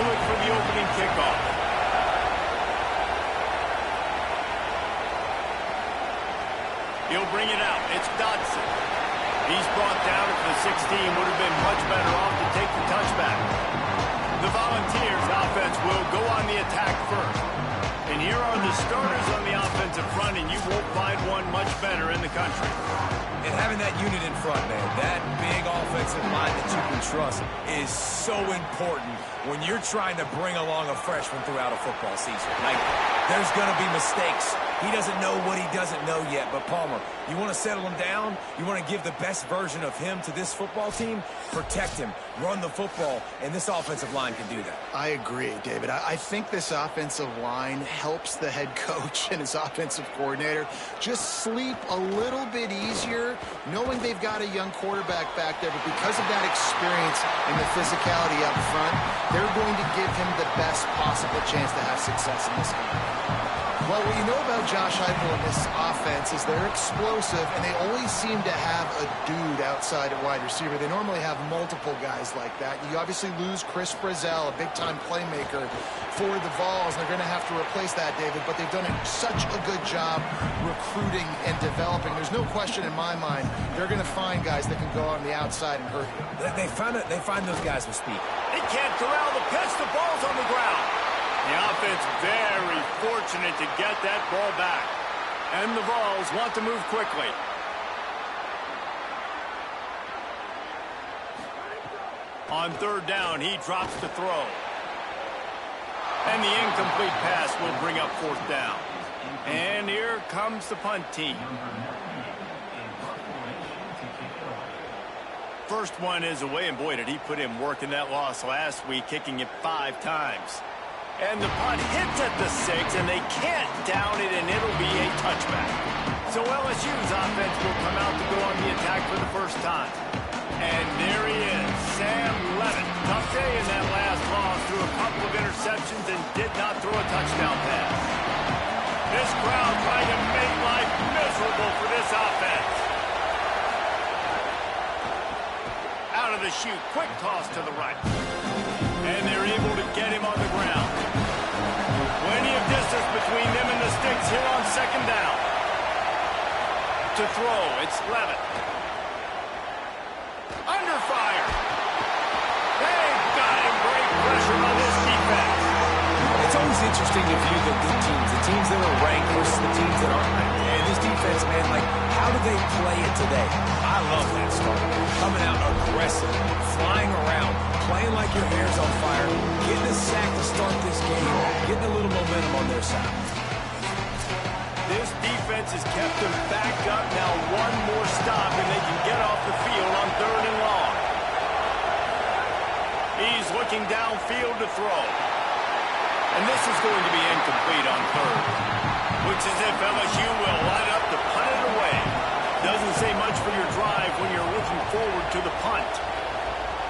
to it for the opening kickoff. He'll bring it out. It's Dotson. He's brought down at the 16. Would have been much better off to take the touchback. The Volunteers offense will go on the attack first. And here are the starters on the offensive front, and you won't find one much better in the country. And having that unit in front, man, that big offensive line that you can trust is so important when you're trying to bring along a freshman throughout a football season. Like, there's going to be mistakes. He doesn't know what he doesn't know yet. But, Palmer, you want to settle him down? You want to give the best version of him to this football team? Protect him. Run the football. And this offensive line can do that. I agree, David. I think this offensive line helps the head coach and his offensive coordinator just sleep a little bit easier, knowing they've got a young quarterback back there. But because of that experience and the physicality up front, they're going to give him the best possible chance to have success in this game. Well, what you know about Josh Heupel and this offense is they're explosive, and they always seem to have a dude outside at wide receiver. They normally have multiple guys like that. You obviously lose Chris Brazzell, a big-time playmaker for the Vols, and they're going to have to replace that, David, but they've done such a good job recruiting and developing. There's no question in my mind they're going to find guys that can go on the outside and hurt you. They find those guys with speed. They can't corral the pitch. The ball's on the ground. The offense very fortunate to get that ball back. And the Vols want to move quickly. On third down, he drops the throw. And the incomplete pass will bring up fourth down. And here comes the punt team. First one is away, and boy, did he put in work in that loss last week, kicking it 5 times. And the punt hits at the 6, and they can't down it, and it'll be a touchback. So LSU's offense will come out to go on the attack for the first time. And there he is, Sam Levitt. Tough day in that last loss, threw a couple of interceptions and did not throw a touchdown pass. This crowd trying to make life miserable for this offense. Out of the chute, quick toss to the right. And they're able to get him on the ground. Plenty of distance between them and the sticks here on second down. To throw, it's Levitt. Under fire. They've got him. Great pressure on this defense. It's always interesting to view the teams that are ranked versus the teams that aren't ranked. And this defense, man, like, how do they play it today? I love that start. Coming out aggressive, flying around, playing like your hair's on fire, getting a sack to start this game, getting a little momentum on their side. This defense has kept them backed up. Now one more stop, and they can get off the field on third and long. He's looking downfield to throw. And this is going to be incomplete on third. Looks as if LSU will line up to punt it away. Doesn't say much for your drive when you're looking forward to the punt.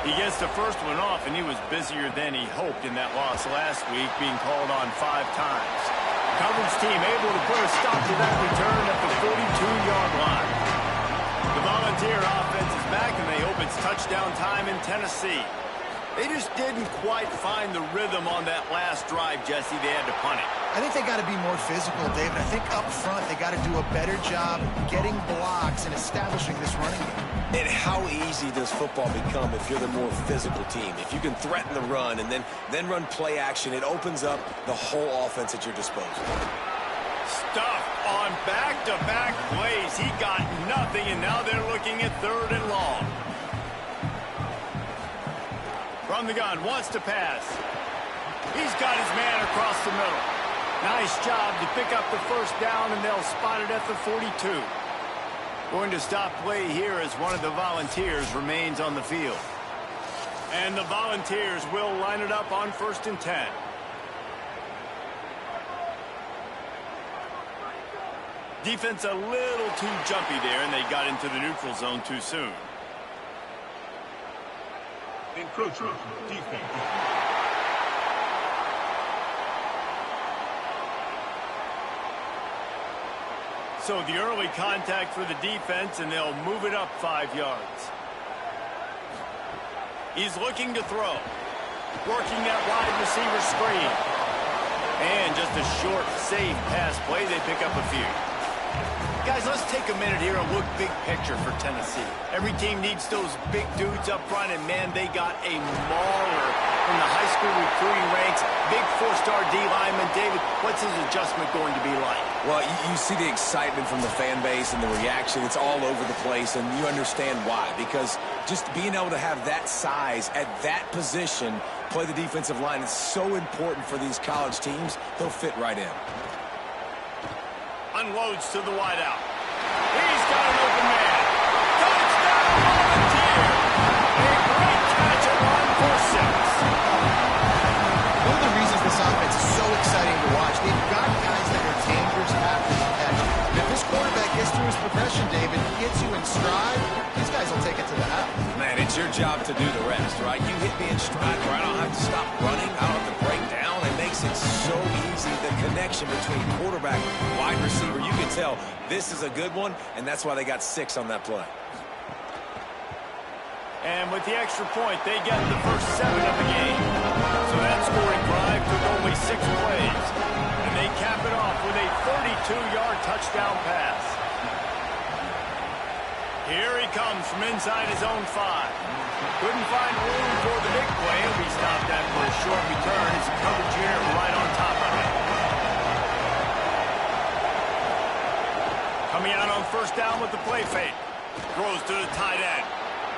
He gets the first one off, and he was busier than he hoped in that loss last week, being called on 5 times. Coverage team able to put a stop to that return at the 42-yard line. The Volunteer offense is back, and they hope it's touchdown time in Tennessee. They just didn't quite find the rhythm on that last drive, Jesse. They had to punt it. I think they got to be more physical, David. I think up front they got to do a better job getting blocks and establishing this running game. And how easy does football become if you're the more physical team? If you can threaten the run and then run play action, it opens up the whole offense at your disposal. Stuffed on back-to-back plays. He got nothing, and now they're looking at third and long. From the gun, wants to pass. He's got his man across the middle. Nice job to pick up the first down, and they'll spot it at the 42. Going to stop play here as one of the Volunteers remains on the field. And the Volunteers will line it up on 1st and 10. Defense a little too jumpy there, and they got into the neutral zone too soon. Encroachment defense. So the early contact for the defense, and they'll move it up 5 yards. He's looking to throw. working that wide receiver screen. And just a short, safe pass play. They pick up a few. Guys, let's take a minute here and look big picture for Tennessee. Every team needs those big dudes up front, and, man, they got a mauler from the high school recruiting ranks. Big four-star D lineman. David, what's his adjustment going to be like? Well, you see the excitement from the fan base and the reaction. It's all over the place, and you understand why. Because just being able to have that size at that position, play the defensive line, is so important for these college teams. They'll fit right in. Unloads to the wideout. He's got an open man. Touchdown, Volunteer! A great catch and run for 6. One of the reasons this offense is so exciting to watch, they've got guys that are dangerous after the catch. And if this quarterback gets through his progression, David, gets you in stride, these guys will take it to the house. Man, it's your job to do the rest, right? You hit me in stride where I don't have to stop running. I don't have to break down. It makes it so easy. The connection between quarterback and wide receiver, you can tell this is a good one, and that's why they got 6 on that play. And with the extra point, they get the first 7 of the game. So that scoring drive took only 6 plays. And they cap it off with a 32-yard touchdown pass. Here he comes from inside his own 5. Couldn't find room for the big play. He'll be stopped at for a short return. It's coverage here right on top of it. Coming out on first down with the play fake. Throws to the tight end.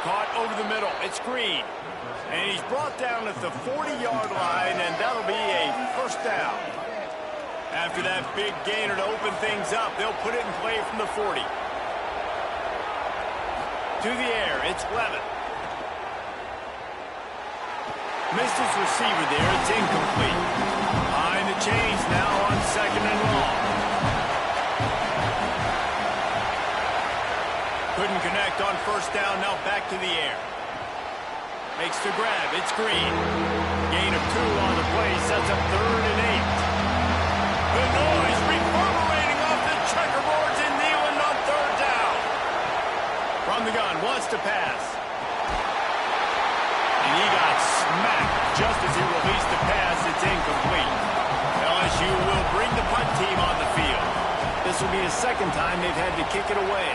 Caught over the middle. It's Green. And he's brought down at the 40-yard line, and that'll be a first down. After that big gainer to open things up, they'll put it in play from the 40. To the air, it's Levitt. Missed his receiver there. It's incomplete. Behind the chains now on 2nd and long. Couldn't connect on first down. Now back to the air. Makes the grab. It's Green. Gain of 2 on the play. Sets up 3rd and 8. The noise reverberating off the checkerboards in Neyland on 3rd down. From the gun. Wants to pass. And he got smacked just as he released the pass. It's incomplete. LSU will bring the punt team on the field. This will be the 2nd time they've had to kick it away.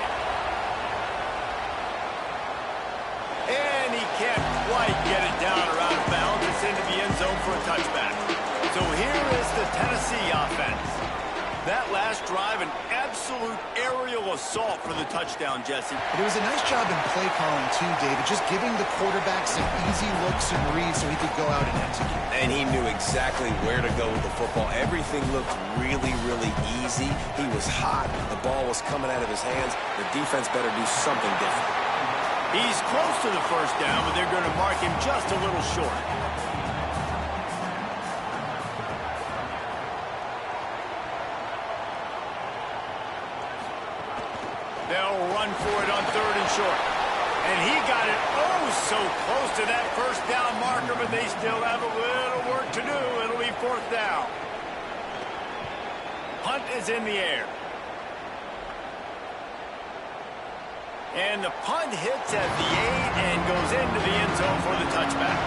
And he can't quite get it down or out of bounds. It's into the end zone for a touchback. So here is the Tennessee offense. That last drive, an absolute aerial assault for the touchdown, Jesse. But it was a nice job in play calling, too, David, just giving the quarterback some easy looks and reads so he could go out and execute. And he knew exactly where to go with the football. Everything looked really, really easy. He was hot. The ball was coming out of his hands. The defense better do something different. He's close to the first down, but they're going to mark him just a little short. They'll run for it on 3rd and short. And he got it so close to that first down marker, but they still have a little work to do. It'll be 4th down. Punt is in the air. And the punt hits at the 8 and goes into the end zone for the touchback.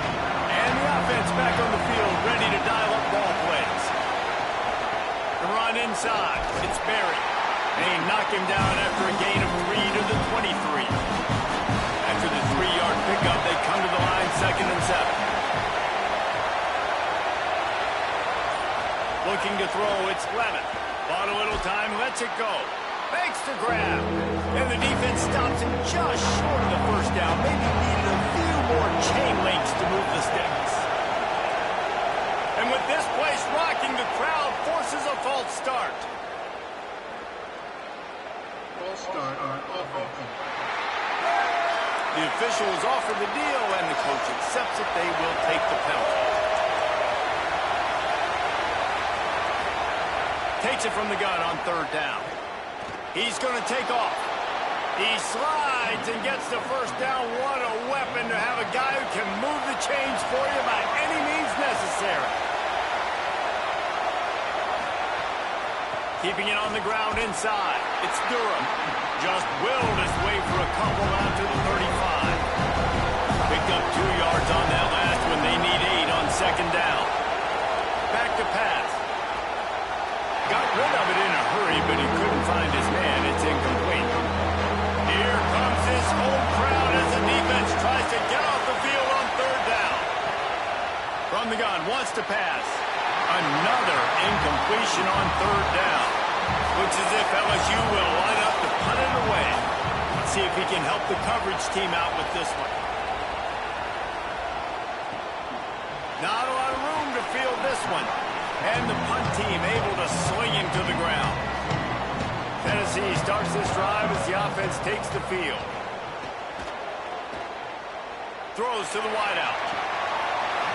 And the offense back on the field, ready to dial up ball plays. The run inside. It's Berry. They knock him down after a gain of 3 to the 23. After the 3-yard pickup, they come to the line 2nd and 7. Looking to throw, it's Levitt. Bought a little time, lets it go. Makes the grab. And the defense stops him just short of the first down. Maybe needed a few more chain links to move the sticks. And with this place rocking, the crowd forces a false start. False start on offense. The officials offer the deal, and the coach accepts it. They will take the penalty. Takes it from the gun on 3rd down. He's going to take off. He slides and gets the first down. What a weapon to have a guy who can move the chains for you by any means necessary. Keeping it on the ground inside. It's Durham. Just willed his way for a couple out to the 35. Picked up 2 yards on that last one. They need 8 on second down. Back to pass. Got rid of it in a hurry, but he couldn't find his man. It's incomplete. Here comes this home crowd as the defense tries to get off the field on third down. From the gun, wants to pass. Another incompletion on third down. Looks as if LSU will line up to punt it away. Let's see if he can help the coverage team out with this one. Not a lot of room to field this one. And the punt team able to sling him to the ground. Tennessee starts this drive as the offense takes the field. Throws to the wideout.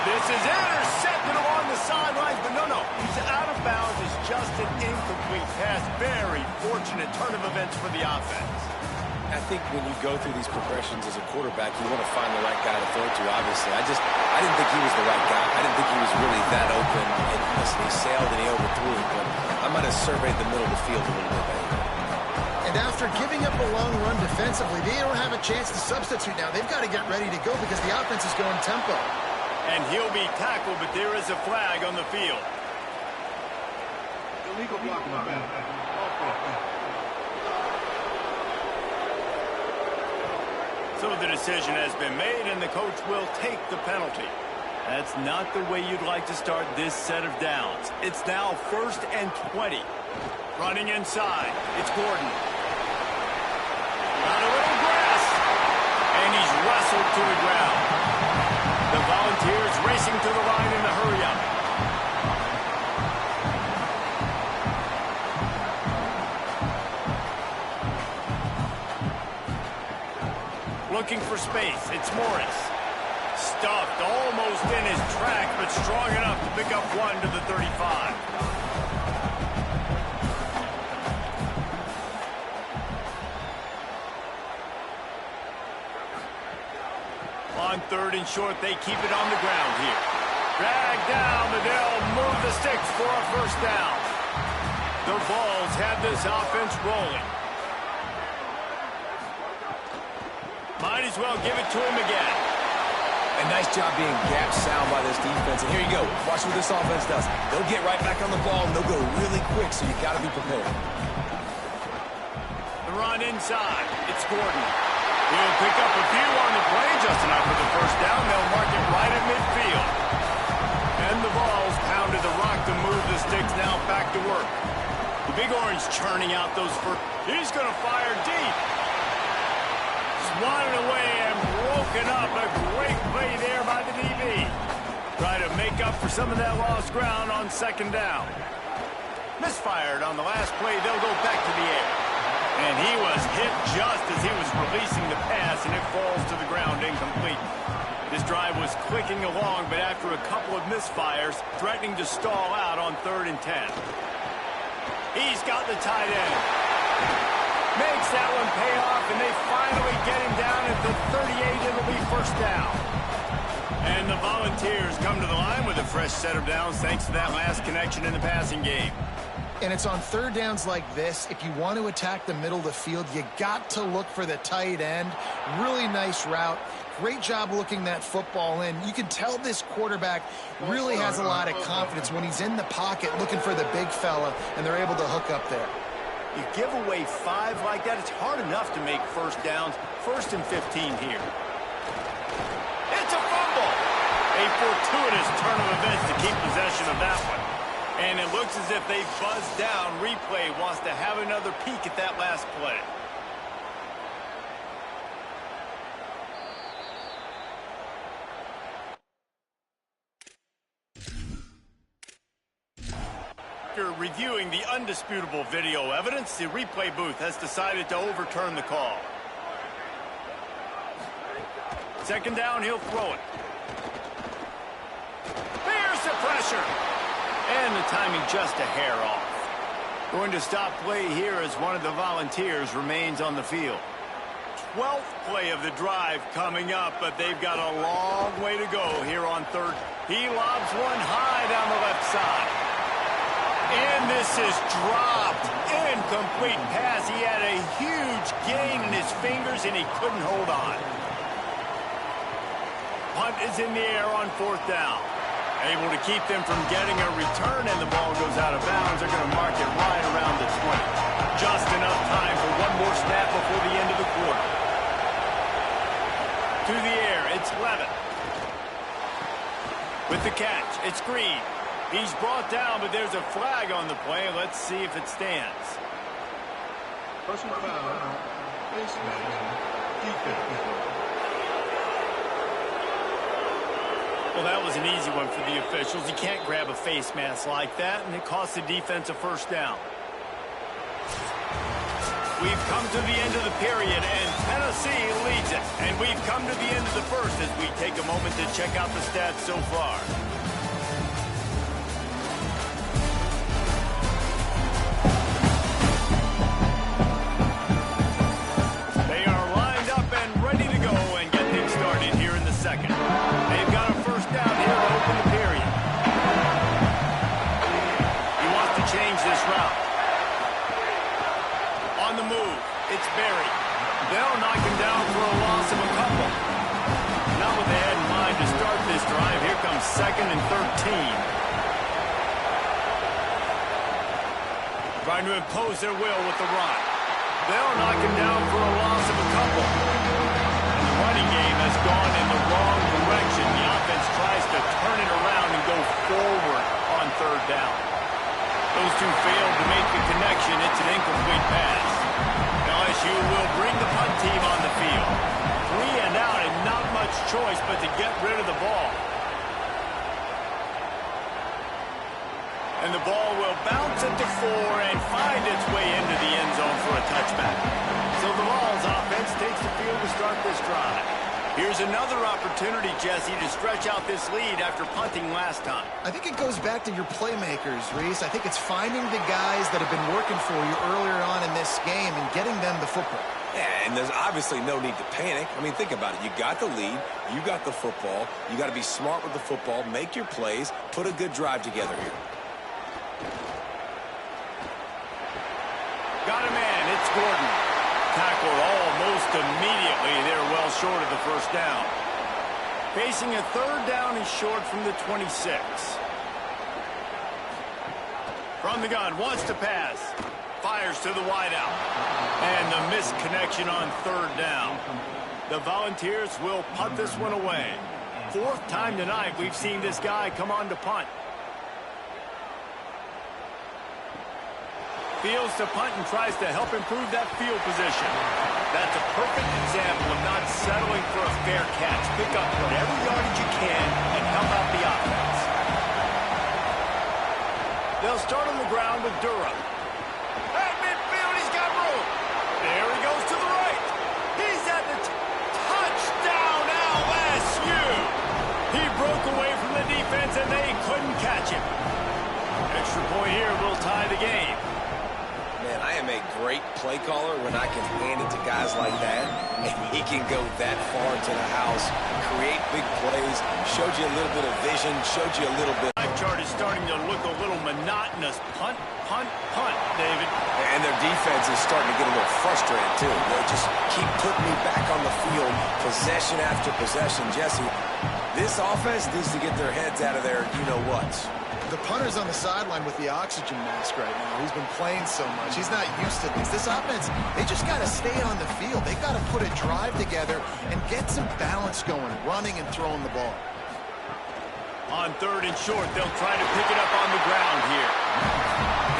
This is intercepted along the sidelines, but no, he's out of bounds. It's just an incomplete pass. Very fortunate turn of events for the offense. I think when you go through these progressions as a quarterback, you want to find the right guy to throw to, obviously. I didn't think he was the right guy. I didn't think he was really that open. And listen, he sailed and he overthrew it, but I might have surveyed the middle of the field a little bit better. And after giving up a long run defensively, they don't have a chance to substitute now. They've got to get ready to go because the offense is going tempo. And he'll be tackled, but there is a flag on the field. Illegal blocking the back. So the decision has been made, and the coach will take the penalty. That's not the way you'd like to start this set of downs. It's now 1st and 20. Running inside. It's Gordon. On a little grass. And he's wrestled to the ground. The Volunteers racing to the line in the hurry-up. Looking for space. It's Morris. Stuffed almost in his track, but strong enough to pick up one to the 35. On 3rd and short, they keep it on the ground here. Drag down, but they'll move the sticks for a first down. The Vols have this offense rolling. Might as well give it to him again. A nice job being gap sound by this defense. And here you go. Watch what this offense does. They'll get right back on the ball, and they'll go really quick, so you got to be prepared. The run inside. It's Gordon. He'll pick up a few on the play, just enough for the first down. They'll mark it right at midfield. And the Vols pounded the rock to move the sticks, now back to work. The Big Orange churning out those first. He's going to fire deep. Swatted away and broken up. A great play there by the DB. Try to make up for some of that lost ground on 2nd down. Misfired on the last play. They'll go back to the air. And he was hit just as he was releasing the pass, and it falls to the ground incomplete. This drive was clicking along, but after a couple of misfires, threatening to stall out on 3rd and 10. He's got the tight end. Makes that one pay off, and they finally get him down at the 38. It'll be first down. And the Volunteers come to the line with a fresh set of downs thanks to that last connection in the passing game. And it's on 3rd downs like this. If you want to attack the middle of the field, you got to look for the tight end. Really nice route. Great job looking that football in. You can tell this quarterback really has a lot of confidence when he's in the pocket looking for the big fella, and they're able to hook up there. You give away 5 like that, it's hard enough to make first downs. 1st and 15 here. It's a fumble. A fortuitous turn of events to keep possession of that one. And it looks as if they buzzed down. Replay wants to have another peek at that last play. After reviewing the undisputable video evidence, the replay booth has decided to overturn the call. 2nd down, he'll throw it. There's the pressure. And the timing just a hair off. Going to stop play here as one of the Volunteers remains on the field. 12th play of the drive coming up, but they've got a long way to go here on 3rd. He lobs one high down the left side. And this is dropped. Incomplete pass. He had a huge gain in his fingers, and he couldn't hold on. Punt is in the air on 4th down. Able to keep them from getting a return, and the ball goes out of bounds. They're going to mark it right around the 20. Just enough time for one more snap before the end of the quarter. To the air, it's Levitt. With the catch, it's Green. He's brought down, but there's a flag on the play. Let's see if it stands. Personal foul, face mask, defense. Well, that was an easy one for the officials. You can't grab a face mask like that, and it costs the defense a first down. We've come to the end of the period, and Tennessee leads it. And we've come to the end of the first as we take a moment to check out the stats so far. They are lined up and ready to go and get things started here in the second. They've got a first down here to open the period. He wants to change this route. On the move, it's Berry. They'll knock him down for a loss of a couple. Not what they had in mind to start this drive. Here comes 2nd and 13. Trying to impose their will with the run. They'll knock him down for a loss of a couple. And the running game has gone in the wrong direction. The offense tries to turn it around and go forward on 3rd down. Those two failed to make the connection. It's an incomplete pass. LSU will bring the punt team on the field. 3 and out and not much choice but to get rid of the ball. And the ball will bounce at the 4 and find its way into the end zone for a touchback. So the Vols offense takes the field to start this drive. Here's another opportunity, Jesse, to stretch out this lead after punting last time. I think it goes back to your playmakers, Reese. I think it's finding the guys that have been working for you earlier on in this game and getting them the football. Yeah, and there's obviously no need to panic. I mean, think about it. You got the lead. You got the football. You got to be smart with the football, make your plays, put a good drive together here. Got a man. It's Gordon. Tackled almost immediately. They're well short of the first down. Facing a 3rd down and short from the 26. From the gun, wants to pass. Fires to the wideout. And the missed connection on 3rd down. The Volunteers will punt this one away. 4th time tonight we've seen this guy come on to punt. Fields to punt and tries to help improve that field position. That's a perfect example of not settling for a fair catch. Pick up whatever yardage you can and help out the offense. They'll start on the ground with Durham. At midfield, he's got room. There he goes to the right. He's at the touchdown, LSU. He broke away from the defense and they couldn't catch him. Extra point here will tie the game. Man, I am a great play caller when I can hand it to guys like that, and he can go that far into the house, create big plays, showed you a little bit of vision, showed you a little bit. The chart is starting to look a little monotonous. Punt, punt, punt, David. And their defense is starting to get a little frustrated, too. They'll just keep putting me back on the field, possession after possession. Jesse, this offense needs to get their heads out of their you-know-whats. The punter's on the sideline with the oxygen mask right now. He's been playing so much. He's not used to this. This offense, they just got to stay on the field. They've got to put a drive together and get some balance going, running and throwing the ball. On 3rd and short, they'll try to pick it up on the ground here.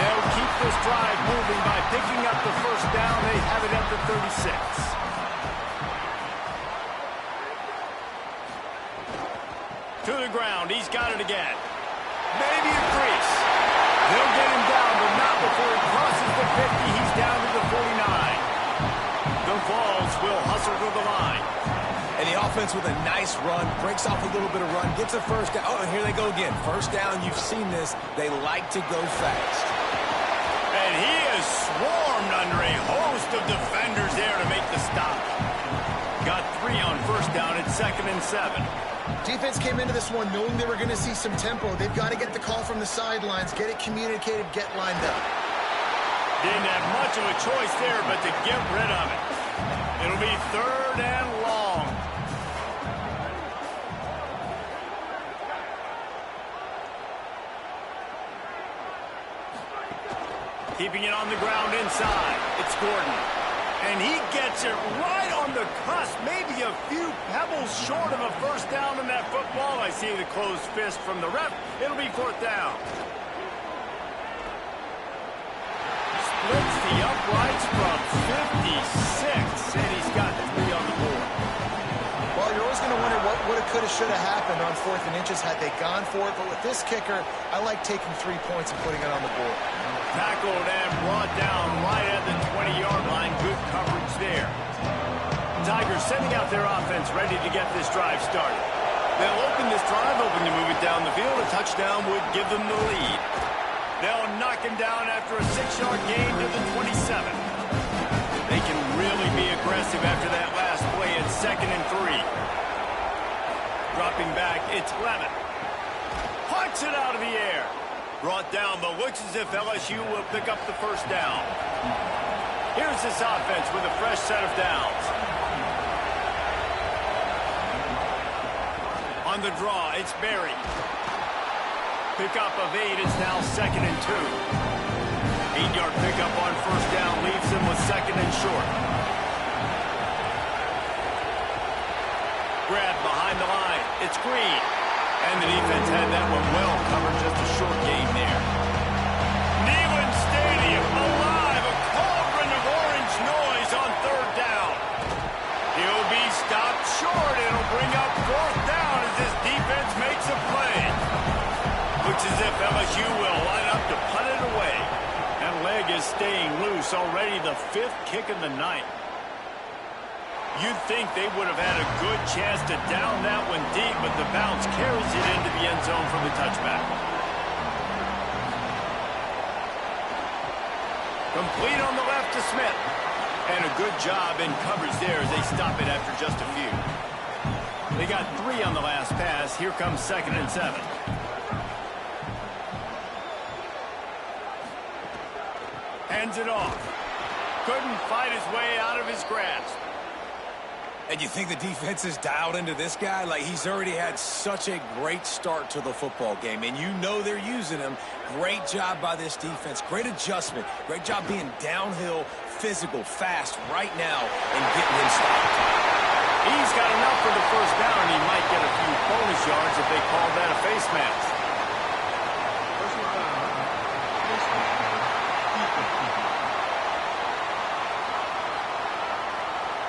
They'll keep this drive moving by picking up the first down. They have it at the 36. To the ground. He's got it again. Maybe a crease. They'll get him down, but not before he crosses the 50. He's down to the 49. The Vols will hustle to the line. And the offense with a nice run, breaks off a little bit of run, gets a first down. Oh, and here they go again. First down, you've seen this. They like to go fast. And he is swarmed under a host of defenders there to make the stop. Got 3 on first down at 2nd and 7. Defense came into this one knowing they were going to see some tempo. They've got to get the call from the sidelines, get it communicated, get lined up. Didn't have much of a choice there but to get rid of it. It'll be 3rd and long. Keeping it on the ground inside. It's Gordon. And he gets it right on the cusp, maybe a few pebbles short of a first down in that football. I see the closed fist from the ref. It'll be fourth down. Splits the uprights from 56, and he's got 3 on the board. Well, you're always going to wonder what woulda, coulda, shoulda happened on 4th and inches had they gone for it. But with this kicker, I like taking 3 points and putting it on the board. Tackled and brought down right at the 20-yard line. Good coverage there. Tigers sending out their offense, ready to get this drive started. They'll open this drive, hoping to move it down the field. A touchdown would give them the lead. They'll knock him down after a 6-yard gain to the 27. They can really be aggressive after that last play at 2nd and 3. Dropping back, it's Lemon. Punts it out of the air. Brought down, but looks as if LSU will pick up the first down. Here's this offense with a fresh set of downs. On the draw, it's Berry. Pickup of 8 is now 2nd and 2. 8-yard pickup on first down leaves them with 2nd and short. Grab behind the line. It's Green. And the defense had that one well covered, just a short gain there. Neyland Stadium alive, a cauldron of orange noise on 3rd down. He'll be stopped short. It'll bring up 4th down as this defense makes a play. Looks as if LSU will line up to punt it away. That leg is staying loose, already the 5th kick of the night. You'd think they would have had a good chance to down that one deep, but the bounce carries it into the end zone for the touchback. Complete on the left to Smith. And a good job in coverage there as they stop it after just a few. They got 3 on the last pass. Here comes 2nd and 7. Hands it off. Couldn't fight his way out of his grasp. And you think the defense is dialed into this guy? Like, he's already had such a great start to the football game, and you know they're using him. Great job by this defense. Great adjustment. Great job being downhill, physical, fast right now and getting him stopped. He's got enough for the first down, and he might get a few bonus yards if they call that a face mask. Personal foul. Face mask. Defense.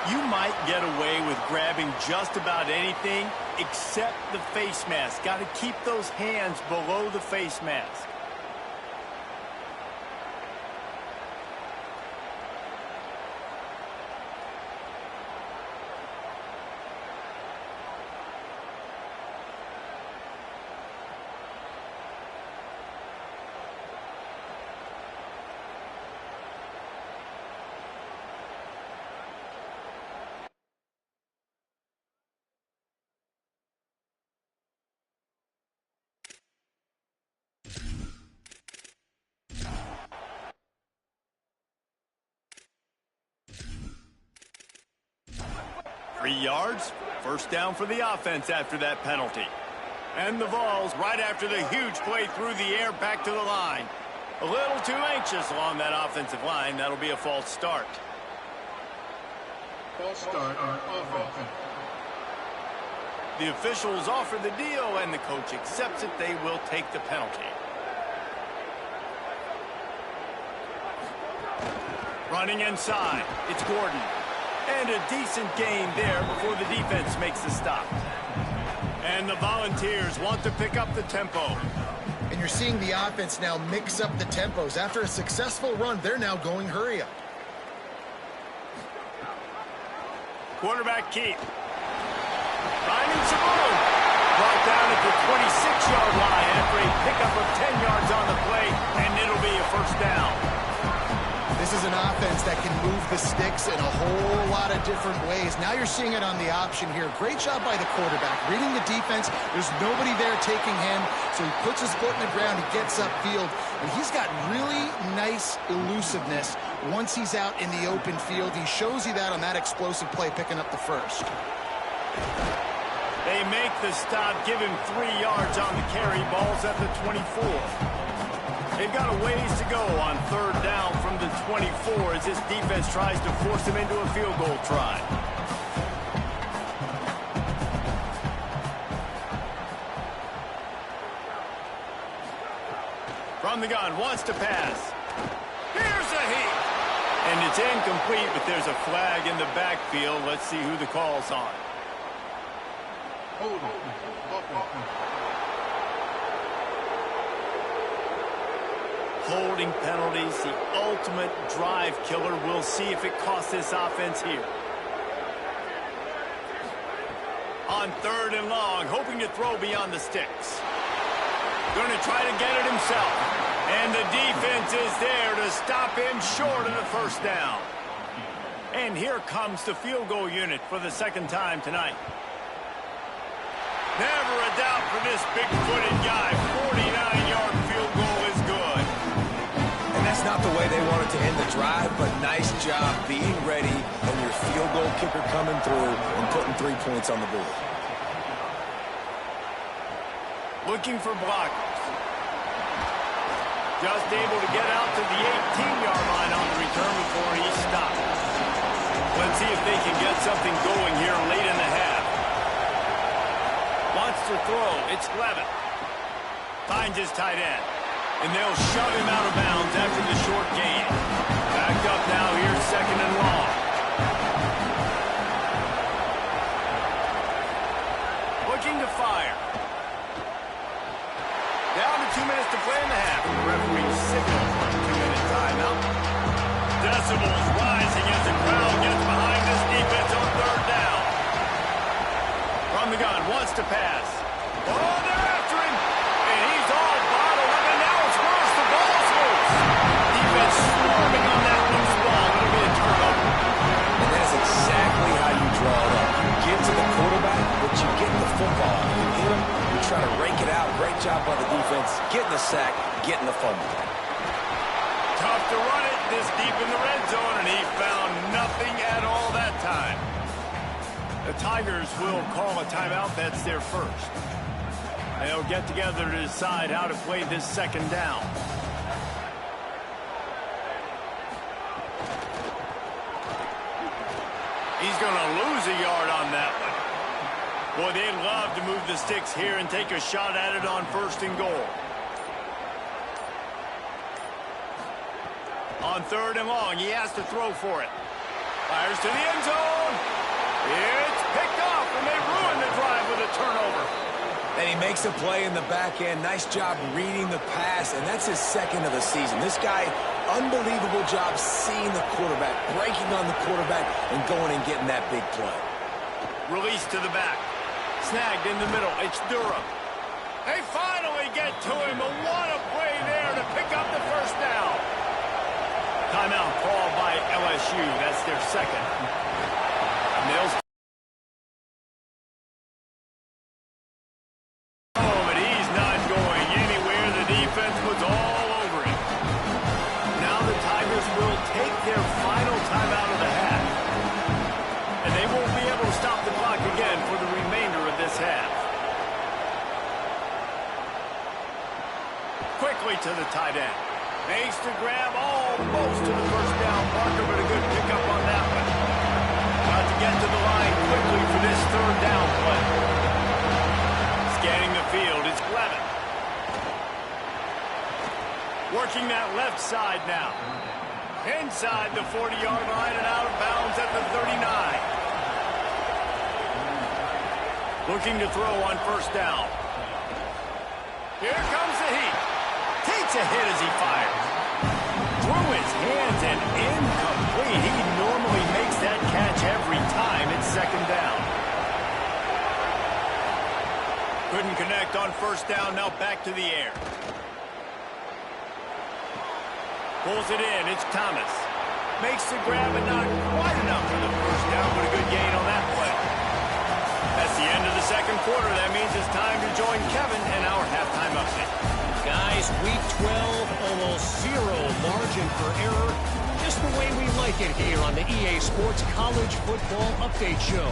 You might get away with grabbing just about anything except the face mask. Got to keep those hands below the face mask. Yards, first down for the offense after that penalty. And the Vols right after the huge play through the air back to the line. A little too anxious along that offensive line. That'll be a false start. False start on offense. The officials offer the deal and the coach accepts it. They will take the penalty. Running inside, it's Gordon. And a decent gain there before the defense makes the stop. And the Volunteers want to pick up the tempo. And you're seeing the offense now mix up the tempos. After a successful run, they're now going hurry up. Quarterback keep. Finding some room. Brought down at the 26-yard line after a pickup of 10 yards on the play, and it'll be a first down. This is an offense that can move the sticks in a whole lot of different ways. Now you're seeing it on the option here. Great job by the quarterback. Reading the defense, there's nobody there taking him, so he puts his foot in the ground, he gets upfield, and he's got really nice elusiveness once he's out in the open field. He shows you that on that explosive play, picking up the first. They make the stop, give him 3 yards on the carry. Ball's at the 24. They've got a ways to go on third down from the 24 as this defense tries to force them into a field goal try. From the gun, wants to pass. Here's a heat. And it's incomplete, but there's a flag in the backfield. Let's see who the call's on. Hold on. Offense. Holding penalties, the ultimate drive killer. We'll see if it costs this offense here. On third and long, hoping to throw beyond the sticks. Going to try to get it himself. And the defense is there to stop him short of the first down. And here comes the field goal unit for the second time tonight. Never a doubt for this big-footed guy. 49-yard field goal is good. And that's not the way they wanted to end the drive, but nice job being ready and your field goal kicker coming through and putting 3 points on the board. Looking for blockers. Just able to get out to the 18-yard line on the return before he stopped. Let's see if they can get something going here late in the half. Wants to throw. It's Levin. Finds his tight end. And they'll shove him out of bounds after the short gain. Backed up now here, second and long. Looking to fire. Down to 2 minutes to play in the half. Referee signals for a 2-minute timeout. Decibels rising as the crowd gets behind this defense on third down. From the gun, wants to pass. Oh, they're after him. And he's all bottled up, and now it's worse. The ball's loose. Defense swarming on that loose ball. It'll be a turnover. And that's exactly how you draw it up. You get to the quarterback, but you get the football. You hit him, you try to rake it out. Great job by the defense. Getting the sack, getting the fumble. Tough to run it this deep in the red zone, and he found nothing at all that time. The Tigers will call a timeout. That's their first. They'll get together to decide how to play this second down. He's going to lose a yard on that one. Boy, they'd love to move the sticks here and take a shot at it on first and goal. On third and long, he has to throw for it. Fires to the end zone. It's picked off, and they ruin the drive with a turnover. And he makes a play in the back end. Nice job reading the pass, and that's his second of the season. This guy, unbelievable job seeing the quarterback, breaking on the quarterback, and going and getting that big play. Release to the back. Snagged in the middle. It's Durham. They finally get to him, but what a play there to pick up the first down. Timeout called by LSU. That's their second. Mills. Oh, but he's not going anywhere. The defense was all over him. Now the Tigers will take their final timeout of the half. And they won't be able to stop the clock again for the remainder of this half. Quickly to the tight end. Makes the grab almost to the first down marker, but a good pickup on that one. Got to get to the line quickly for this third down play. Scanning the field, it's Levin. Working that left side now. Inside the 40-yard line and out of bounds at the 39. Looking to throw on first down. Here comes the heat. Takes a hit as he fires. Through his hands and incomplete. He normally makes that catch every time. It's second down. Couldn't connect on first down. Now back to the air. Pulls it in. It's Thomas. Makes the grab and not quite enough for the first down, but a good gain on that play. That's the end of the second quarter. That means it's time to join Kevin in our halftime update. Guys, week 12, almost zero margin for error. Just the way we like it here on the EA Sports College Football Update Show.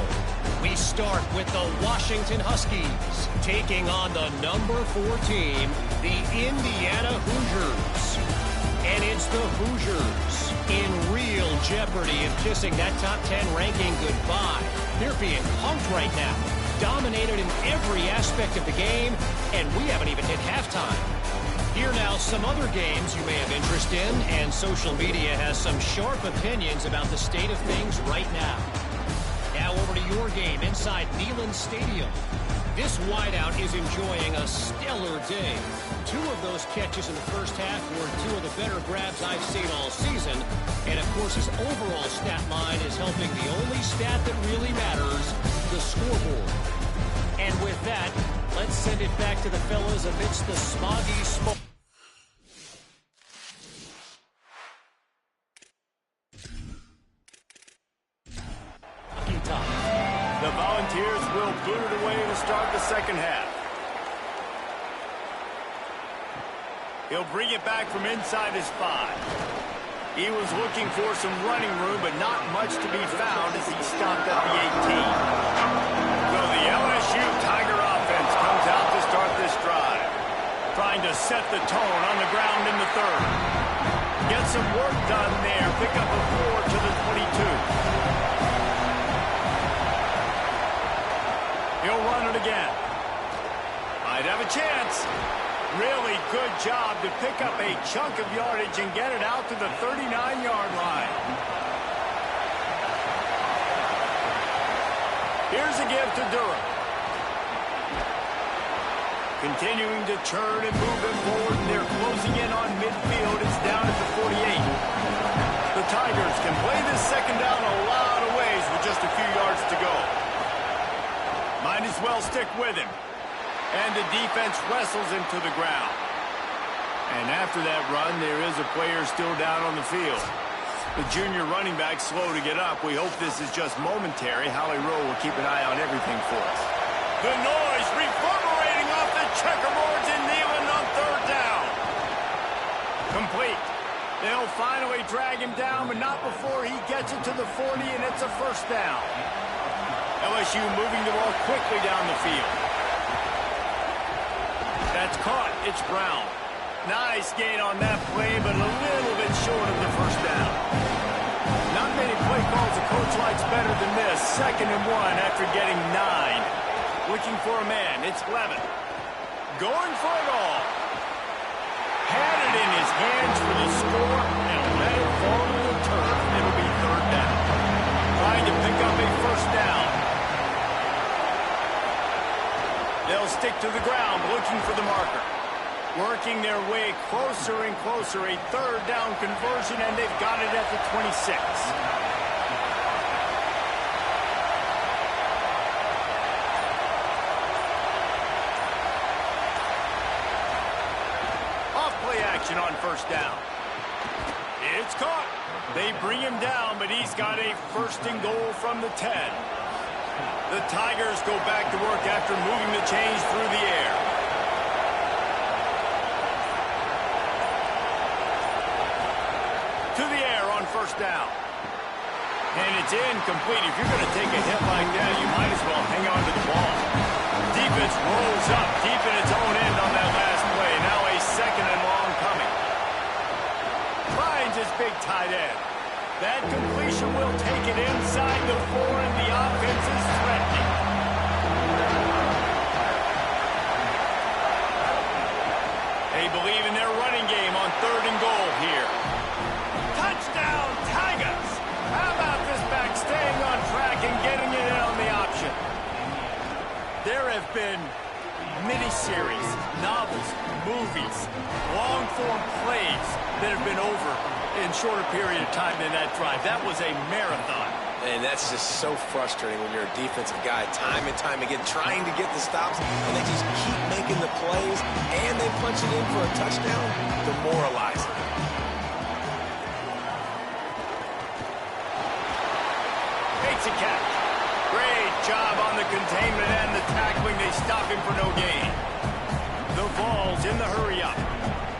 We start with the Washington Huskies taking on the number 4 team, the Indiana Hoosiers. And it's the Hoosiers in real jeopardy of kissing that top 10 ranking goodbye. They're being punked right now, dominated in every aspect of the game, and we haven't even hit halftime. Here now, some other games you may have interest in, and social media has some sharp opinions about the state of things right now. Now over to your game inside Neyland Stadium. This wideout is enjoying a stellar day. 2 of those catches in the first half were 2 of the better grabs I've seen all season. And, of course, his overall stat line is helping the only stat that really matters, the scoreboard. And with that, let's send it back to the fellas amidst the smoggy smoke. The Volunteers will boot it away to start the second half. He'll bring it back from inside his 5. He was looking for some running room, but not much to be found as he stopped at the 18. So the LSU Tiger offense comes out to start this drive, trying to set the tone on the ground in the 3rd. Get some work done there. Pick up a 4 to the 22. He'll run it again. Might have a chance. Really good job to pick up a chunk of yardage and get it out to the 39-yard line. Here's a give to Durham. Continuing to churn and move him forward, and they're closing in on midfield. It's down at the 48. The Tigers can play this second down a lot of ways with just a few yards to go. Might as well stick with him. And the defense wrestles him to the ground. And after that run, there is a player still down on the field. The junior running back slow to get up. We hope this is just momentary. Howie Rowe will keep an eye on everything for us. The noise reverberating off the checkerboards in Neyland on 3rd down. Complete. They'll finally drag him down, but not before he gets it to the 40, and it's a 1st down. LSU moving the ball quickly down the field. That's caught. It's Brown. Nice gain on that play, but a little bit short of the 1st down. Not many play calls a coach likes better than this. 2nd and 1 after getting 9. Looking for a man. It's Levin. Going for it all. Had it in his hands for the score and let it fall to the turf. It'll be 3rd down. Trying to pick up a 1st down. They'll stick to the ground, looking for the marker. Working their way closer and closer. A 3rd down conversion, and they've got it at the 26. Off-play action on 1st down. It's caught. They bring him down, but he's got a 1st and goal from the 10. The Tigers go back to work after moving the chains through the air. To the air on 1st down. And it's incomplete. If you're going to take a hit like that, you might as well hang on to the ball. Defense rolls up deep in its own end on that last play. Now a 2nd and long coming. Finds his big tight end. That completion will take it inside the 4, and the offense is threatening. They believe in their running game on 3rd and goal here. Touchdown, Tigers! How about this back staying on track and getting it in on the option? There have been miniseries, novels, movies, long-form plays that have been over in shorter period of time than that drive. That was a marathon. And that's just so frustrating when you're a defensive guy, time and time again, trying to get the stops, and they just keep making the plays, and they punch it in for a touchdown. Demoralizing. Makes a catch. Great job on the containment and the tackling. They stop him for no gain. The Vols in the hurry-up.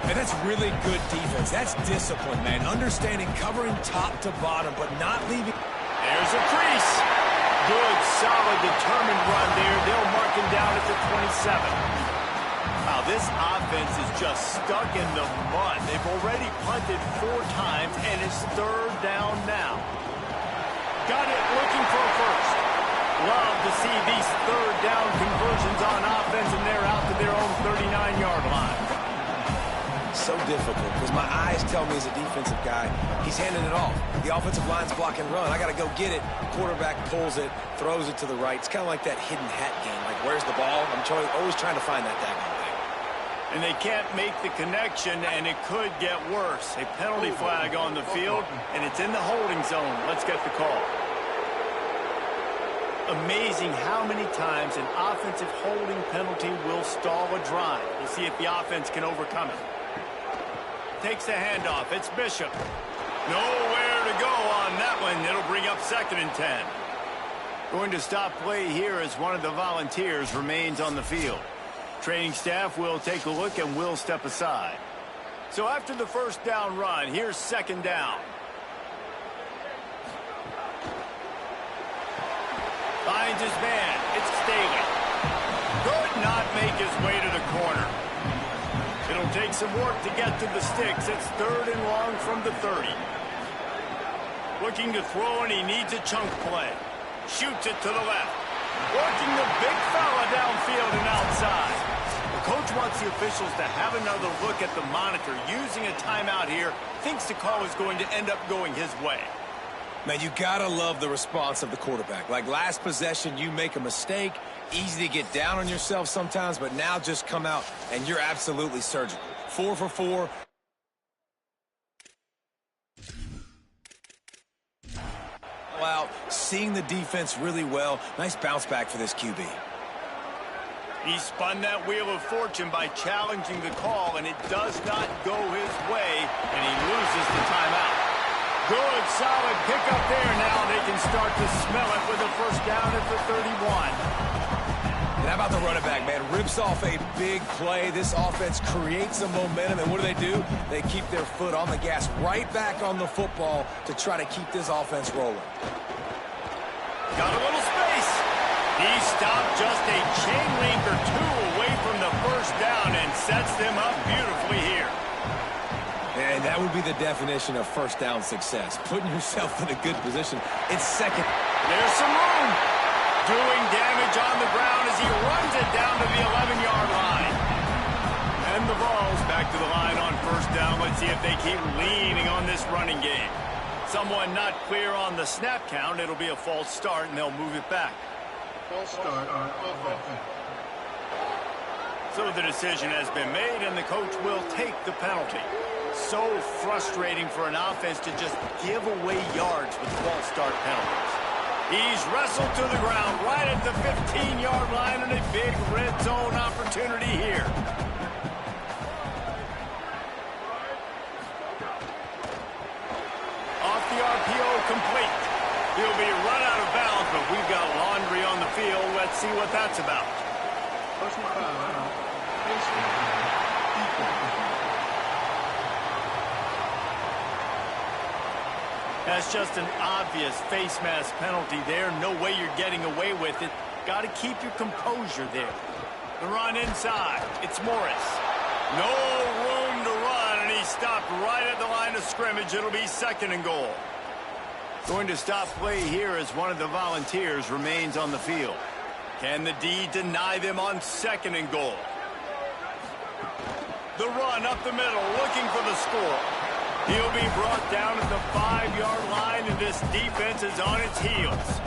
And that's really good defense. That's discipline, man. Understanding, covering top to bottom, but not leaving. There's a crease. Good, solid, determined run there. They'll mark him down at the 27. Wow, this offense is just stuck in the mud. They've already punted 4 times, and it's 3rd down now. Got it, looking for a first. Love to see these 3rd down conversions on offense, and they're out to their own 39-yard line. So difficult because my eyes tell me as a defensive guy, he's handing it off. The offensive line's block and run. I got to go get it. Quarterback pulls it, throws it to the right. It's kind of like that hidden hat game. Like, where's the ball? I'm always trying to find that daggone thing. And they can't make the connection, and it could get worse. A penalty flag on the field, and it's in the holding zone. Let's get the call. Amazing how many times an offensive holding penalty will stall a drive. We'll see if the offense can overcome it. Takes the handoff. It's Bishop. Nowhere to go on that one. It'll bring up 2nd and 10. Going to stop play here as one of the Volunteers remains on the field. Training staff will take a look and will step aside. So after the 1st down run, here's 2nd down. Finds his man. It's Staley. Could not make his way to the corner. It'll take some work to get to the sticks. It's 3rd and long from the 30. Looking to throw, and he needs a chunk play. Shoots it to the left. Working the big fella downfield and outside. The coach wants the officials to have another look at the monitor. Using a timeout here, thinks the call is going to end up going his way. Man, you gotta love the response of the quarterback. Like last possession, you make a mistake. Easy to get down on yourself sometimes, but now just come out and you're absolutely surgical. 4 for 4. Out, seeing the defense really well. Nice bounce back for this QB. He spun that wheel of fortune by challenging the call, and it does not go his way, and he loses the timeout. Good, solid pickup there. Now they can start to smell it with a 1st down at the 31. And how about the running back, man? Rips off a big play. This offense creates some momentum, and what do? They keep their foot on the gas, right back on the football to try to keep this offense rolling. Got a little space. He stopped just a chain link or 2 away from the 1st down and sets them up beautifully here. And that would be the definition of 1st down success. Putting yourself in a good position. It's 2nd. There's some room. Doing damage on the ground as he runs it down to the 11-yard line. And the ball's back to the line on 1st down. Let's see if they keep leaning on this running game. Someone not clear on the snap count. It'll be a false start, and they'll move it back. False start on offense. So the decision has been made, and the coach will take the penalty. So frustrating for an offense to just give away yards with false start penalties. He's wrestled to the ground right at the 15-yard line, and a big red zone opportunity here. Off the RPO, complete. He'll be run out of bounds, but we've got laundry on the field. Let's see what that's about. Personal foul. Defense. That's just an obvious face mask penalty there. No way you're getting away with it. Got to keep your composure there. The run inside. It's Morris. No room to run, and he stopped right at the line of scrimmage. It'll be 2nd and goal. Going to stop play here as one of the Volunteers remains on the field. Can the D deny them on 2nd and goal? The run up the middle, looking for the score. He'll be brought down at the 5-yard line, and this defense is on its heels.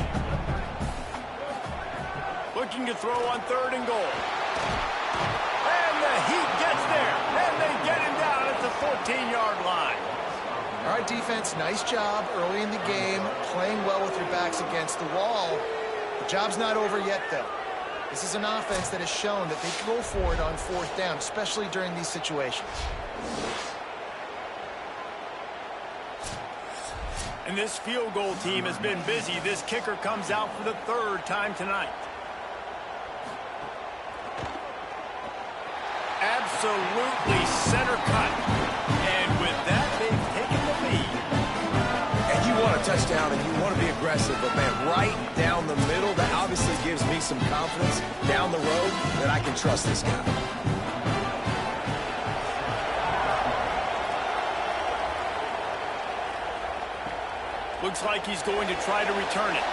Looking to throw on 3rd and goal. And the Heat gets there, and they get him down at the 14-yard line. All right, defense, nice job early in the game, playing well with your backs against the wall. The job's not over yet, though. This is an offense that has shown that they can go for it on 4th down, especially during these situations. And this field goal team has been busy. This kicker comes out for the 3rd time tonight. Absolutely center cut. And with that, they've taken the lead. And you want a touchdown and you want to be aggressive, but man, right down the middle. me some confidence down the road that I can trust this guy. Looks like he's going to try to return it.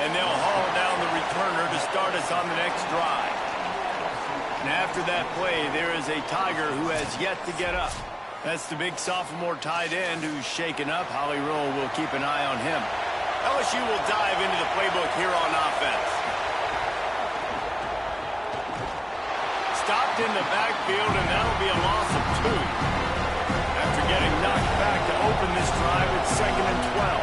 And they'll haul down the returner to start us on the next drive. And after that play, there is a Tiger who has yet to get up. That's the big sophomore tight end who's shaken up. Holly Rowe will keep an eye on him. LSU will dive into the playbook here on offense. Stopped in the backfield, and that'll be a loss of 2. After getting knocked back to open this drive, it's 2nd and 12.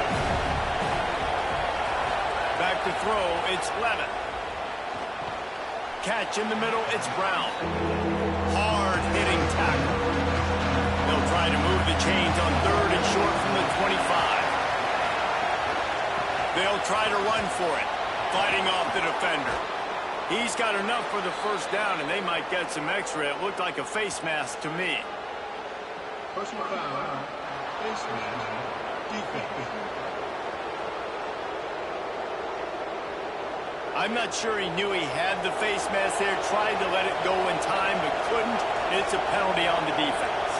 Back to throw, it's Levitt. Catch in the middle, it's Brown. Hard-hitting tackle. They'll try to move the chains on 3rd and short from the 25. They'll try to run for it, fighting off the defender. He's got enough for the first down, and they might get some extra. It looked like a face mask to me. Personal foul. Face mask. Defense. I'm not sure he knew he had the face mask there. Tried to let it go in time, but couldn't. It's a penalty on the defense.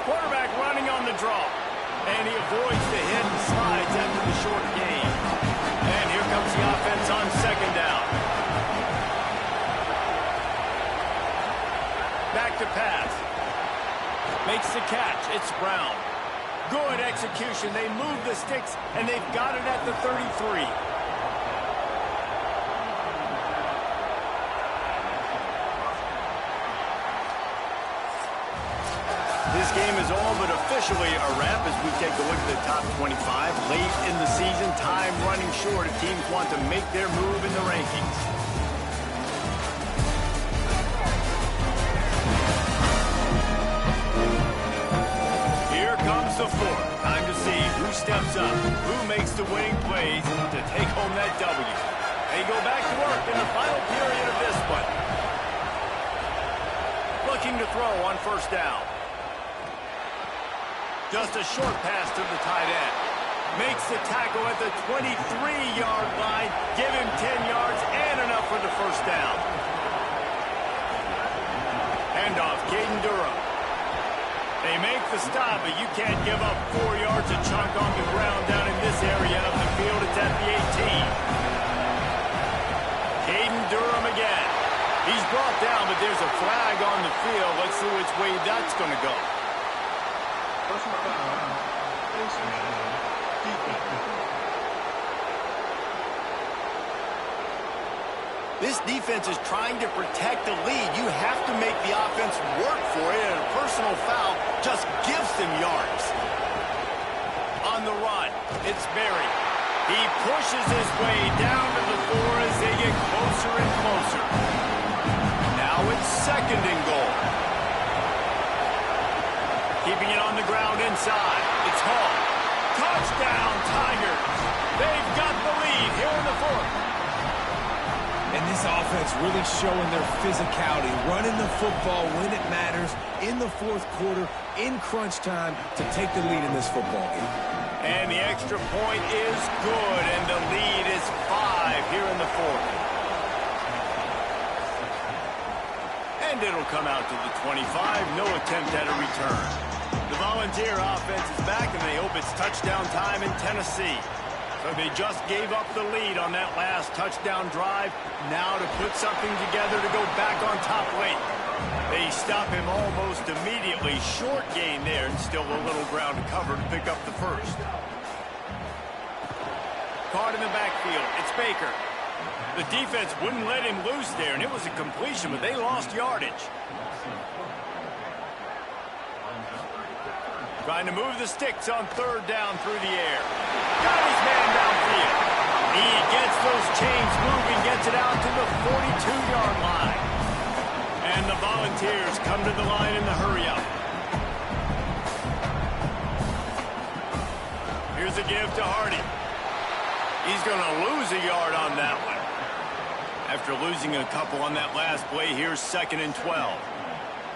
Quarterback running on the draw. And he avoids the hit and slides after the short gain. And here comes the offense on 2nd down. Back to pass. Makes the catch. It's Brown. Good execution. They move the sticks, and they've got it at the 33. This game is all but officially a wrap as we take a look at the top 25. Late in the season, time running short if teams want to make their move in the rankings. Here comes the 4th. Time to see who steps up, who makes the winning plays to take home that W. They go back to work in the final period of this one. Looking to throw on 1st down. Just a short pass to the tight end. Makes the tackle at the 23-yard line. Give him 10 yards and enough for the first down. Handoff, Caden Durham. They make the stop, but you can't give up 4 yards a chunk on the ground down in this area of the field. It's at the 18. Caden Durham again. He's brought down, but there's a flag on the field. Let's see which way that's going to go. Personal foul. Face mask. Defense. This defense is trying to protect the lead. You have to make the offense work for it, and a personal foul just gives them yards. On the run, it's Berry. He pushes his way down to the 4 as they get closer and closer. Now it's 2nd and goal. Keeping it on the ground inside. It's Hall. Touchdown, Tigers. They've got the lead here in the 4th. And this offense really showing their physicality, running the football when it matters, in the 4th quarter, in crunch time, to take the lead in this football game. And the extra point is good, and the lead is 5 here in the 4th. And it'll come out to the 25. No attempt at a return. The Volunteer offense is back, and they hope it's touchdown time in Tennessee. So they just gave up the lead on that last touchdown drive. Now to put something together to go back on top late. They stop him almost immediately. Short gain there, and still a little ground to cover to pick up the first. Caught in the backfield. It's Baker. The defense wouldn't let him loose there, and it was a completion, but they lost yardage. Trying to move the sticks on 3rd down through the air. Got his man downfield. He gets those chains moving, gets it out to the 42-yard line. And the Volunteers come to the line in the hurry-up. Here's a give to Hardy. He's going to lose a yard on that one. After losing a couple on that last play, here's 2nd and 12.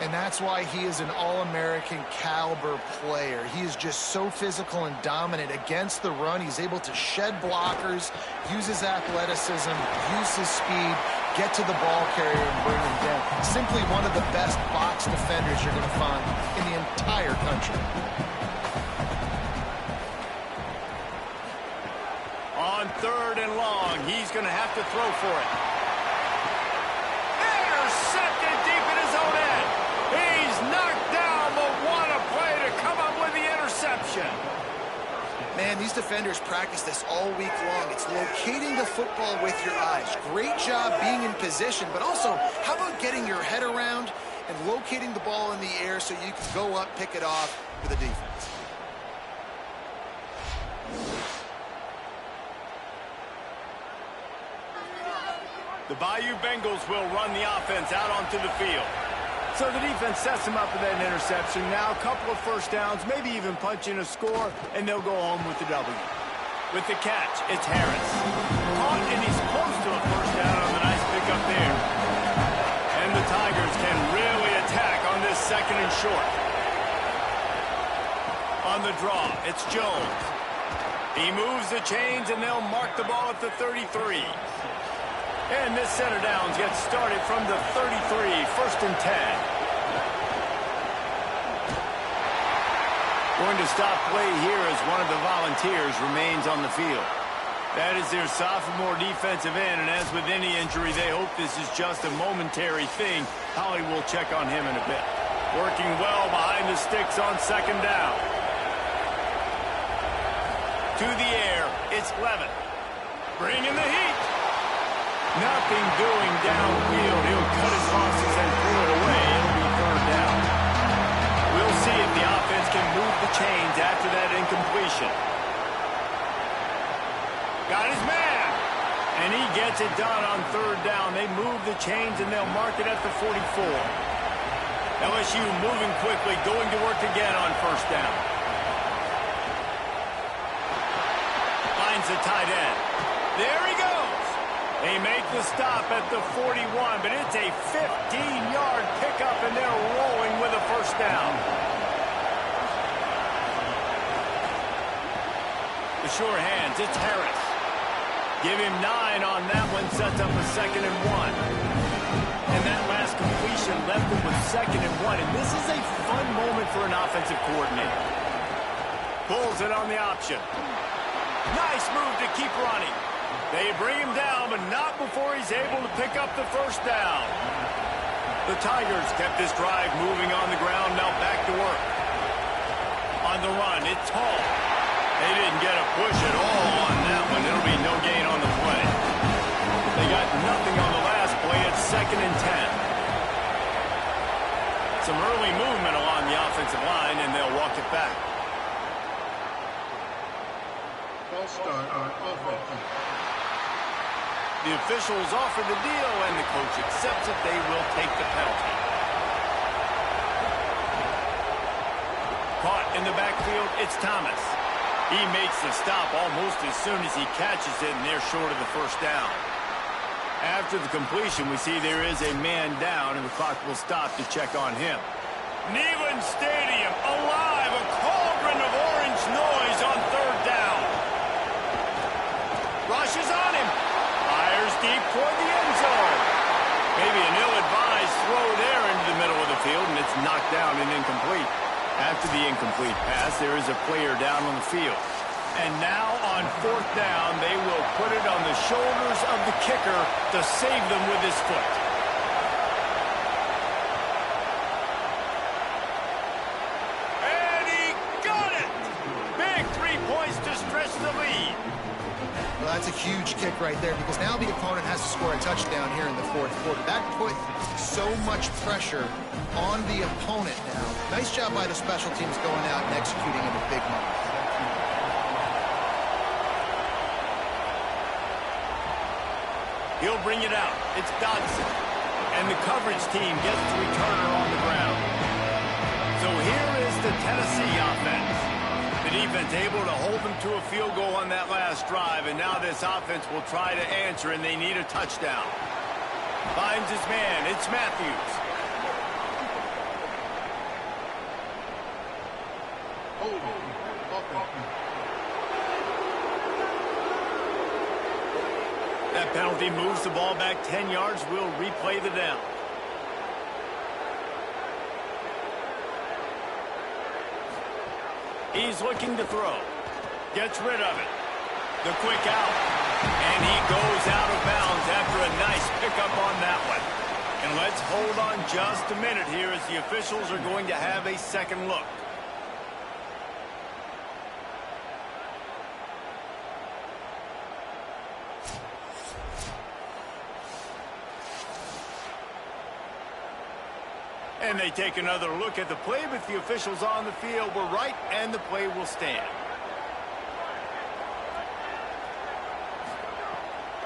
And that's why he is an All-American caliber player. He is just so physical and dominant against the run. He's able to shed blockers, use his athleticism, use his speed, get to the ball carrier and bring him down. Simply one of the best box defenders you're going to find in the entire country. On 3rd and long, he's going to have to throw for it. Intercepted deep in his own end. He's knocked down, but what a play to come up with the interception. Man, these defenders practice this all week long. It's locating the football with your eyes. Great job being in position, but also, how about getting your head around and locating the ball in the air so you can go up, pick it off for the defense. The Bayou Bengals will run the offense out onto the field. So the defense sets them up with that interception. Now a couple of first downs, maybe even punching a score, and they'll go home with the W. With the catch, it's Harris. Caught, and he's close to a first down on the nice pickup there. And the Tigers can really attack on this 2nd and short. On the draw, it's Jones. He moves the chains, and they'll mark the ball at the 33. And this set of downs gets started from the 33, 1st and 10. Going to stop play here as one of the Volunteers remains on the field. That is their sophomore defensive end, and as with any injury, they hope this is just a momentary thing. Holly will check on him in a bit. Working well behind the sticks on 2nd down. To the air, it's Levin. Bringing the heat. Nothing doing downfield. He'll cut his losses and throw it away. It'll be 3rd down. We'll see if the offense can move the chains after that incompletion. Got his man. And he gets it done on 3rd down. They move the chains and they'll mark it at the 44. LSU moving quickly, going to work again on 1st down. Finds the tight end. There he goes. They make the stop at the 41, but it's a 15-yard pickup, and they're rolling with a 1st down. The sure hands, it's Harris. Give him 9 on that one, sets up a 2nd and 1. And that last completion left them with 2nd and 1, and this is a fun moment for an offensive coordinator. Pulls it on the option. Nice move to keep running. They bring him down, but not before he's able to pick up the 1st down. The Tigers kept this drive moving on the ground, now back to work. On the run, it's Hall. They didn't get a push at all on that one. It'll be no gain on the play. They got nothing on the last play. It's 2nd and 10. Some early movement along the offensive line, and they'll walk it back. False start on offense. The officials offer the deal, and the coach accepts it. They will take the penalty. Caught in the backfield, it's Thomas. He makes the stop almost as soon as he catches it, and they're short of the 1st down. After the completion, we see there is a man down, and the clock will stop to check on him. Neyland Stadium, alive, a cauldron of orange noise on 3rd down. Rushes on him. Fires deep toward the end zone. Maybe an ill-advised throw there into the middle of the field, and it's knocked down and incomplete. After the incomplete pass, there is a player down on the field. And now on 4th down, they will put it on the shoulders of the kicker to save them with his foot. And he got it! Big 3 points to stretch the lead. Well, that's a huge kick right there because now the opponent has to score a touchdown here in the 4th quarter. That put so much pressure on the opponent now. Nice job by the special teams going out and executing in a big moment. He'll bring it out. It's Dodson. And the coverage team gets the returner on the ground. So here is the Tennessee offense. The defense able to hold them to a field goal on that last drive, and now this offense will try to answer, and they need a touchdown. Finds his man. It's Matthews. Holding. Offense. That penalty moves the ball back 10 yards. We'll replay the down. He's looking to throw. Gets rid of it. The quick out. And he goes out of bounds after a nice pickup on that one. And let's hold on just a minute here as the officials are going to have a second look. And they take another look at the play, but the officials on the field were right, and the play will stand.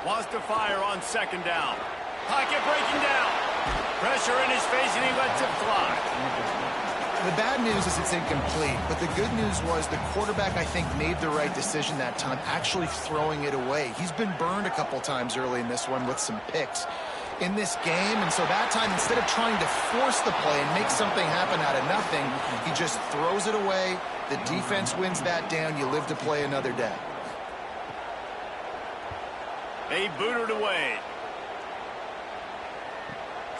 Wants to fire on second down. Pocket breaking down. Pressure in his face, and he lets it fly. The bad news is it's incomplete, but the good news was the quarterback, I think, made the right decision that time, actually throwing it away. He's been burned a couple times early in this one with some picks in this game, and so that time, instead of trying to force the play and make something happen out of nothing, he just throws it away. The defense wins that down. You live to play another day. They boot it away.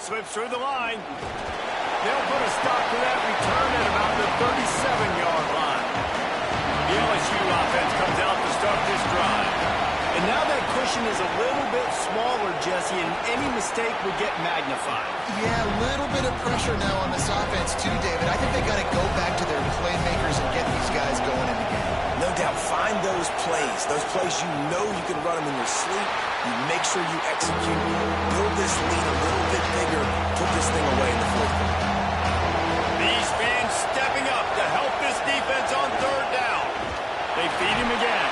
Slips through the line. They'll put a stop to that return at about the 37-yard line. The LSU offense comes out to start this drive. And now that cushion is a little bit smaller, Jesse, and any mistake would get magnified. Yeah, a little bit of pressure now on this offense too, David. I think they got to go back to their playmakers and get these guys going in the game. No doubt, find those plays you know you can run them in your sleep. You make sure you execute, build this lead a little bit bigger, put this thing away in the fourth quarter. These fans stepping up to help this defense on third down. They feed him again.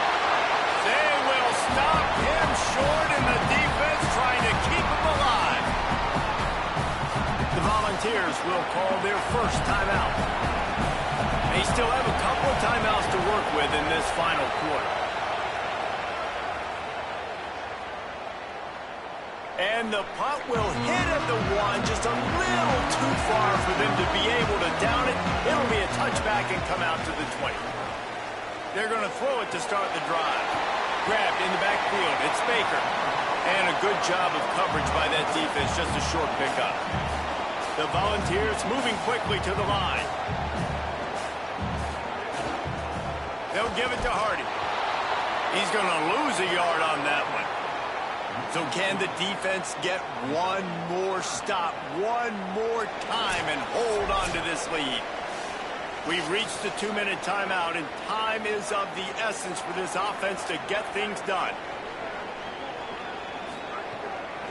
They will stop him short, and the defense trying to keep him alive. The Volunteers will call their first timeout. They still have a couple of timeouts to work with in this final quarter. And the punt will hit at the one, just a little too far for them to be able to down it. It'll be a touchback and come out to the 20. They're going to throw it to start the drive. Grabbed in the backfield. It's Baker. And a good job of coverage by that defense, just a short pickup. The Volunteers moving quickly to the line. They'll give it to Hardy. He's going to lose a yard on that one. So can the defense get one more stop, one more time, and hold on to this lead? We've reached the 2-minute timeout, and time is of the essence for this offense to get things done.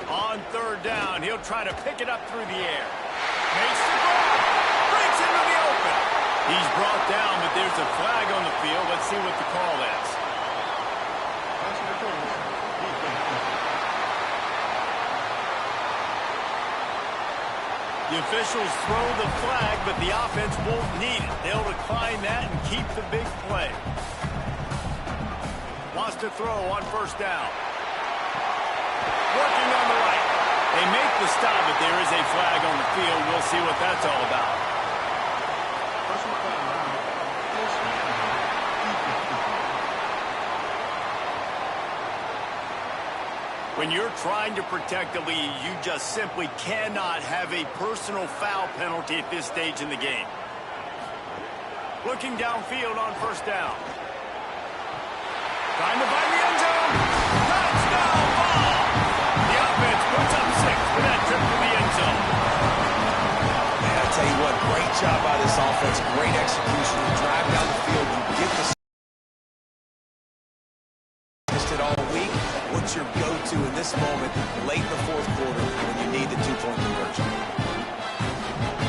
On third down, he'll try to pick it up through the air. Makes the grab. Breaks into the open. He's brought down, but there's a flag on the field. Let's see what the call is. The officials throw the flag, but the offense won't need it. They'll decline that and keep the big play. Wants to throw on first down. Working on the right. They make the stop, but there is a flag on the field. We'll see what that's all about. When you're trying to protect the lead, you just simply cannot have a personal foul penalty at this stage in the game. Looking downfield on first down. Trying to find the end zone. Touchdown ball! The offense puts up 6 for that trip to the end zone. Man, I tell you what, great job by this offense. Great execution. You drive down the field, you get the all week. What's your go-to in this moment late in the fourth quarter when you need the 2-point conversion?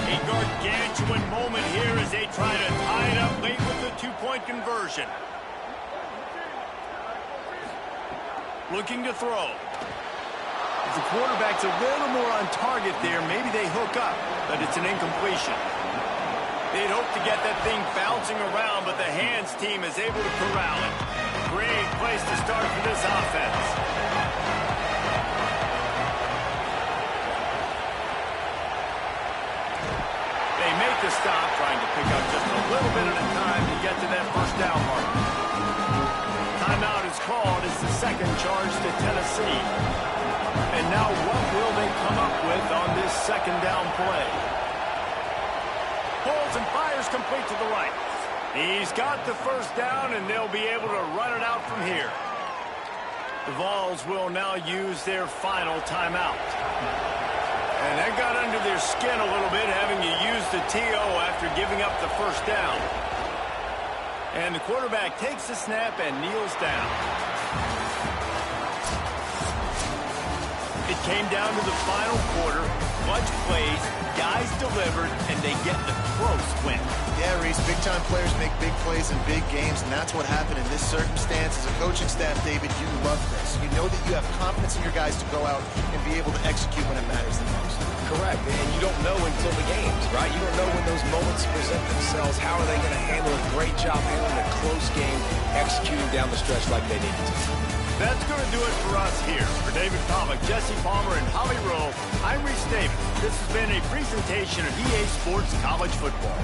A gargantuan moment here as they try to tie it up late with the 2-point conversion. Looking to throw. If the quarterback's a little more on target there, maybe they hook up, but it's an incompletion. They'd hope to get that thing bouncing around, but the hands team is able to corral it. Great place to start for this offense. They make the stop, trying to pick up just a little bit at a time to get to that first down mark. Timeout is called. It's the second charge to Tennessee. And now what will they come up with on this second down play? Pulls and fires complete to the right. He's got the first down, and they'll be able to run it out from here. The Vols will now use their final timeout. And that got under their skin a little bit, having to use the TO after giving up the first down. And the quarterback takes the snap and kneels down. It came down to the final quarter. Clutch plays, guys delivered, and they get the close win. Yeah, Reese, big-time players make big plays in big games, and that's what happened in this circumstance. As a coaching staff, David, you love this. You know that you have confidence in your guys to go out and be able to execute when it matters the most. Correct, and you don't know until the games, right? You don't know when those moments present themselves. How are they going to handle a great job handling a close game, executing down the stretch like they needed to? That's going to do it for us here. For David Pollack, Jesse Palmer, and Holly Rowe, I'm Reese Davis. This has been a presentation of EA Sports College Football.